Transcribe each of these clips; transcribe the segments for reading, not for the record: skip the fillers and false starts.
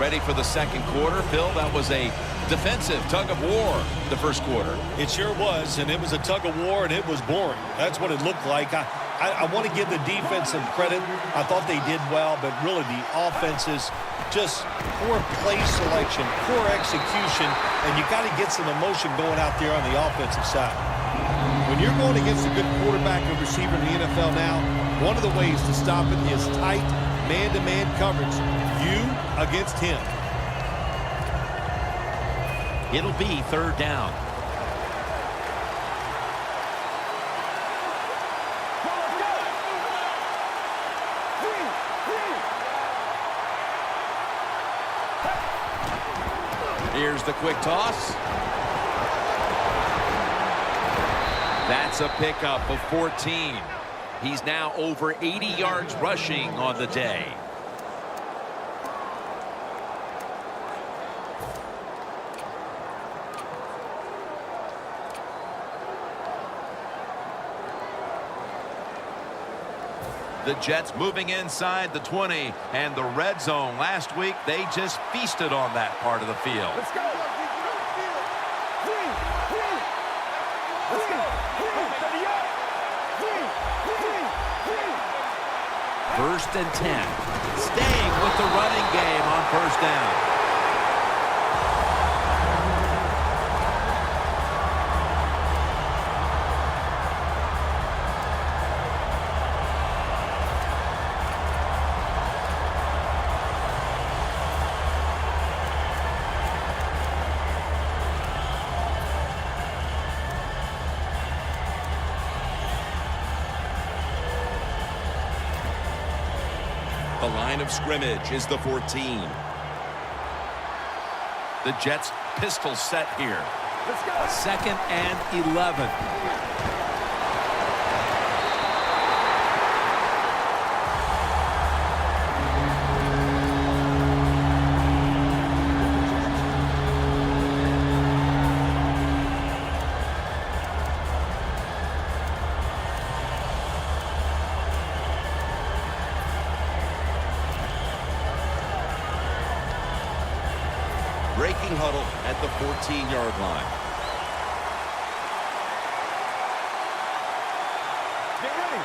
ready for the second quarter. Phil, that was a defensive tug of war the first quarter. It sure was, and it was a tug of war, and it was boring. That's what it looked like. I want to give the defense some credit. I thought they did well, but really the offenses, just poor play selection, poor execution, and you got to get some emotion going out there on the offensive side. When you're going against a good quarterback and receiver in the NFL now, one of the ways to stop it is tight man-to-man coverage. You against him. It'll be third down. Here's the quick toss. That's a pickup of 14. He's now over 80 yards rushing on the day. The Jets moving inside the 20 and the red zone. Last week, they just feasted on that part of the field. Let's go. Let's go. First and 10. Staying with the running game on first down. The line of scrimmage is the 14. The Jets pistol set here. Let's go. Second and 11. Breaking huddle at the 14-yard line. Get ready.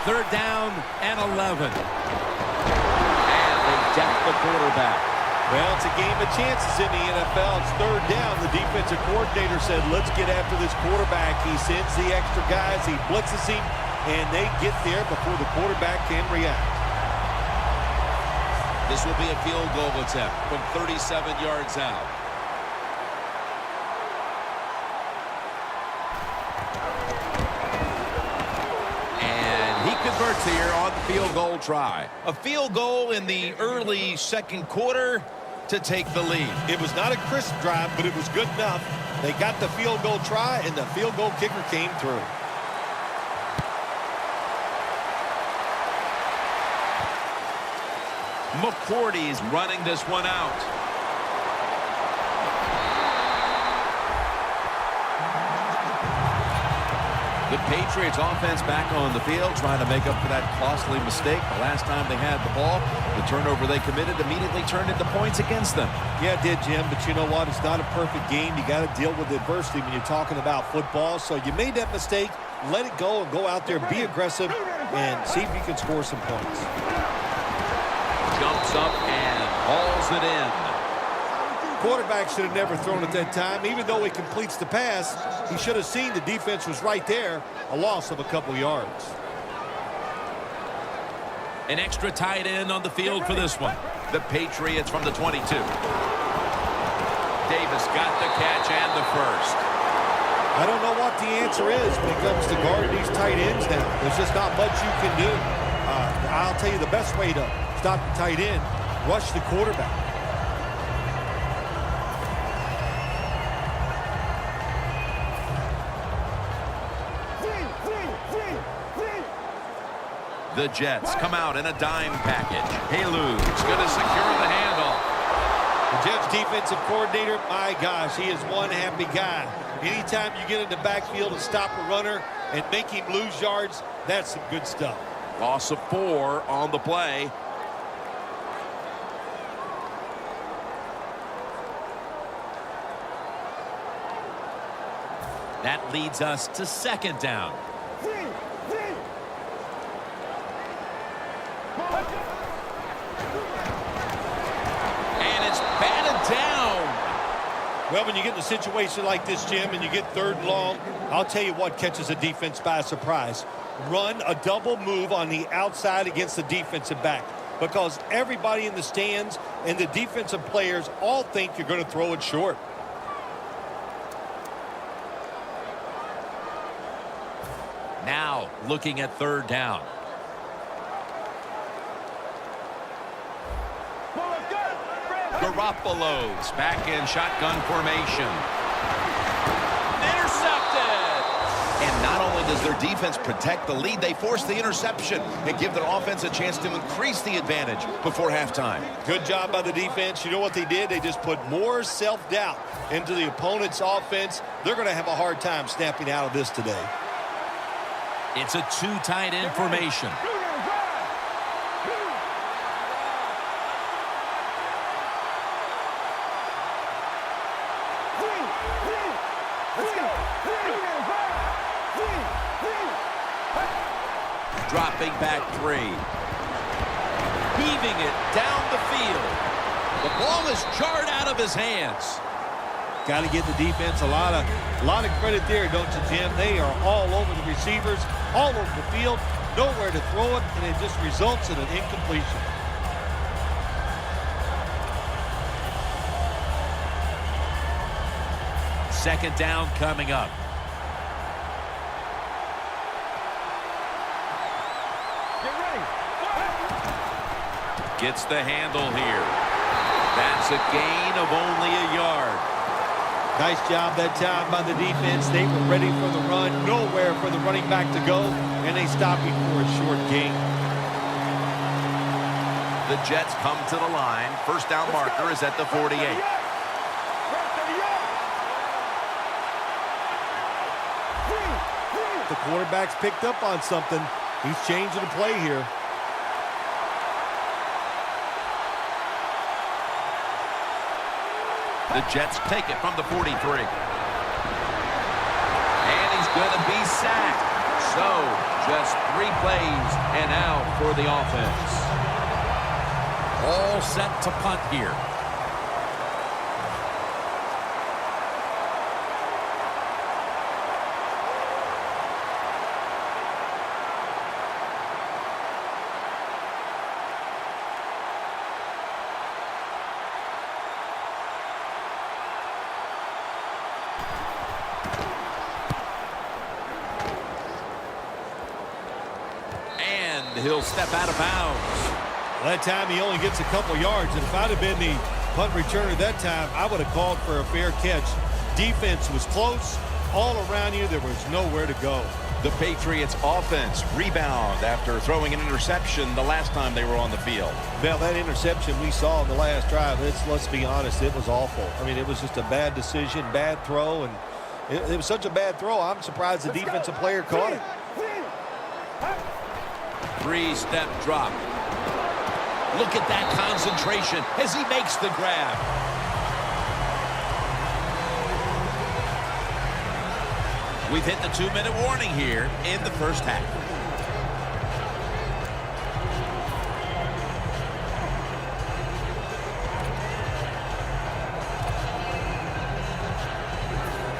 Third down and 11. And they deck the quarterback. Well, it's a game of chances in the NFL. It's third down. The defensive coordinator said, let's get after this quarterback. He sends the extra guys. He blitzes him, and they get there before the quarterback can react. This will be a field goal attempt from 37 yards out. And he converts here on the field goal try. A field goal in the early second quarter to take the lead. It was not a crisp drive, but it was good enough. They got the field goal try, and the field goal kicker came through. McCourty's running this one out. The Patriots offense back on the field trying to make up for that costly mistake. The last time they had the ball, the turnover they committed immediately turned into points against them. Yeah, it did, Jim, but you know what? It's not a perfect game. You got to deal with adversity when you're talking about football. So you made that mistake, let it go, and go out there, be aggressive, and see if you can score some points. Jumps up and hauls it in. Quarterback should have never thrown it that time. Even though he completes the pass, he should have seen the defense was right there. A loss of a couple yards. An extra tight end on the field for this one. The Patriots from the 22. Davis got the catch and the first. I don't know what the answer is when it comes to guarding these tight ends now. There's just not much you can do. I'll tell you the best way to stop the tight end, rush the quarterback. The Jets come out in a dime package. Halu's going to secure the handle. The Jets defensive coordinator, my gosh, he is one happy guy. Anytime you get in the backfield and stop a runner and make him lose yards, that's some good stuff. Loss of 4 on the play. That leads us to second down. And it's batted down. Well, when you get in a situation like this, Jim, and you get third and long, I'll tell you what catches a defense by surprise. Run a double move on the outside against the defensive back, because everybody in the stands and the defensive players all think you're going to throw it short. Now looking at third down. Garoppolo's back in shotgun formation. Intercepted! And not only does their defense protect the lead, they force the interception and give their offense a chance to increase the advantage before halftime. Good job by the defense. You know what they did? They just put more self-doubt into the opponent's offense. They're going to have a hard time snapping out of this today. It's a two tight end formation. Dropping back three. Heaving it down the field. The ball is jarred out of his hands. Got to give the defense a lot of credit there, don't you, Jim? They are all over the receivers, all over the field, nowhere to throw it, and it just results in an incompletion. Second down coming up. Gets the handle here. That's a gain of only a yard. Nice job that time by the defense. They were ready for the run, nowhere for the running back to go, and they stopped him for a short gain. The Jets come to the line. First down marker is at the 48. The quarterback's picked up on something. He's changing the play here. The Jets take it from the 43. And he's going to be sacked. So, just 3 plays and out for the offense. All set to punt here. He'll step out of bounds. That time he only gets a couple yards, and if I'd have been the punt returner that time, I would have called for a fair catch. Defense was close. All around you, there was nowhere to go. The Patriots offense rebound after throwing an interception the last time they were on the field. Well, that interception we saw in the last drive, let's be honest, it was awful. I mean, it was just a bad decision, bad throw, and it was such a bad throw, I'm surprised the defensive player caught it. 3-step drop. Look at that concentration as he makes the grab. We've hit the 2-minute warning here in the first half.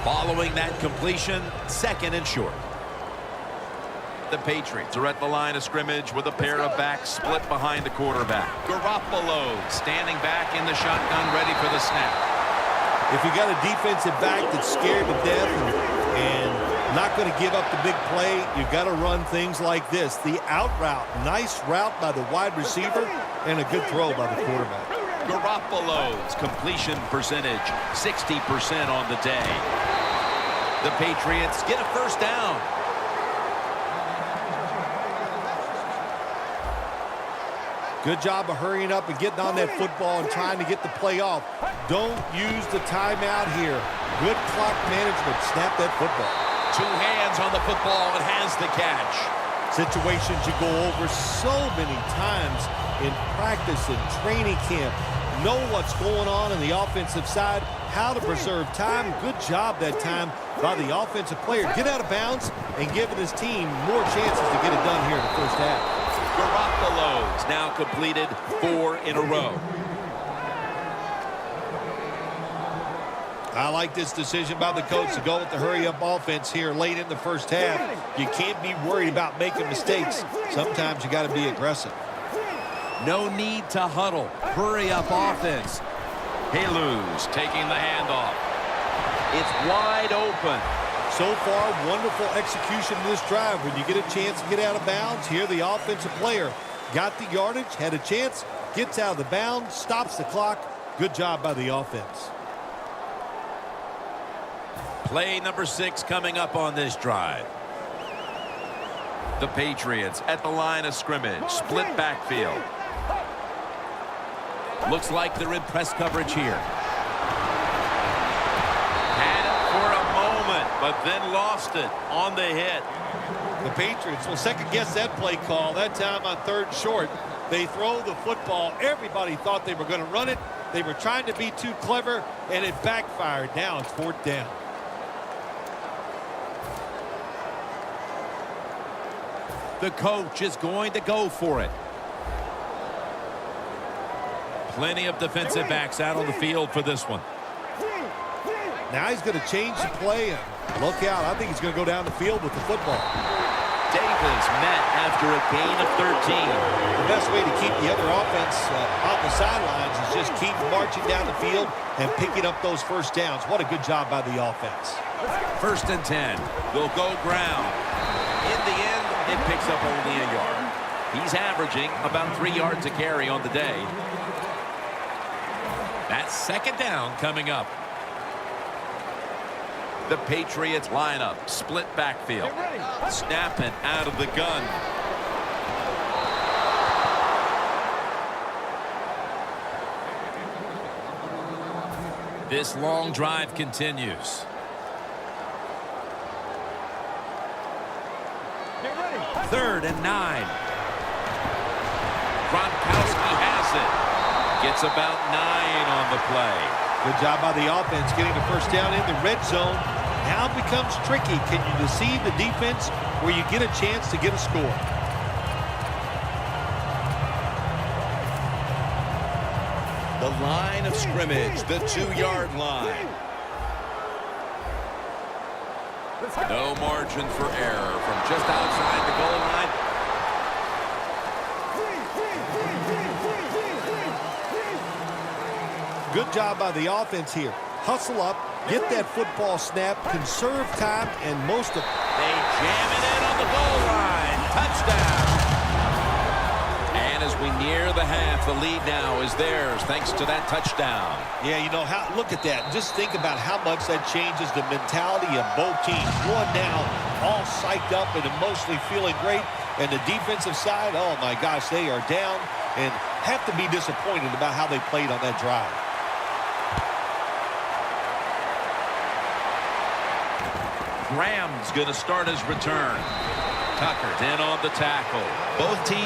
Following that completion, second and short. The Patriots are at the line of scrimmage with a pair of backs split behind the quarterback. Garoppolo standing back in the shotgun, ready for the snap. If you got a defensive back that's scared to death and not going to give up the big play, you've got to run things like this. The out route, nice route by the wide receiver, and a good throw by the quarterback. Garoppolo's completion percentage, 60% on the day. The Patriots get a first down. Good job of hurrying up and getting on that football and trying to get the play off. Don't use the timeout here. Good clock management. Snap that football. 2 hands on the football and has the catch. Situations you go over so many times in practice and training camp. Know what's going on the offensive side, how to preserve time. Good job that time by the offensive player. Get out of bounds and giving his team more chances to get it done here in the first half. Garoppolo's now completed 4 in a row. I like this decision by the coach to go with the hurry-up offense here late in the first half. You can't be worried about making mistakes. Sometimes you got to be aggressive. No need to huddle. Hurry up offense. Haluz taking the handoff. It's wide open. So far, wonderful execution in this drive. When you get a chance to get out of bounds, here the offensive player got the yardage, had a chance, gets out of the bounds, stops the clock. Good job by the offense. Play number 6 coming up on this drive. The Patriots at the line of scrimmage. Split backfield. Looks like they're in press coverage here. Had it for a moment, but then lost it on the hit. The Patriots will second-guess that play call. That time on 3rd and short. They throw the football. Everybody thought they were going to run it. They were trying to be too clever, and it backfired. Now it's 4th down. The coach is going to go for it. Plenty of defensive backs out on the field for this one. Now he's going to change the play, and look out. I think he's going to go down the field with the football. Davis met after a gain of 13. The best way to keep the other offense on the sidelines is just keep marching down the field and picking up those first downs. What a good job by the offense. 1st and 10. They'll go ground. In the end, it picks up only a yard. He's averaging about 3 yards a carry on the day. That's 2nd down coming up. The Patriots lineup, split backfield. Snapping out of the gun. This long drive continues. Third and 9. Gronkowski has it. Gets about 9 on the play. Good job by the offense getting the first down in the red zone. Now it becomes tricky. Can you deceive the defense where you get a chance to get a score? The line of scrimmage, the 2-yard line. No margin for error from just outside the goal line. Good job by the offense here. Hustle up, get that football snap, conserve time, and most of... They jam it in on the goal line. Touchdown. And as we near the half, the lead now is theirs thanks to that touchdown. Yeah, you know, look at that. Just think about how much that changes the mentality of both teams. One down, all psyched up and emotionally feeling great. And the defensive side, oh my gosh, they are down and have to be disappointed about how they played on that drive. Graham's going to start his return. Tucker's in on the tackle. Both teams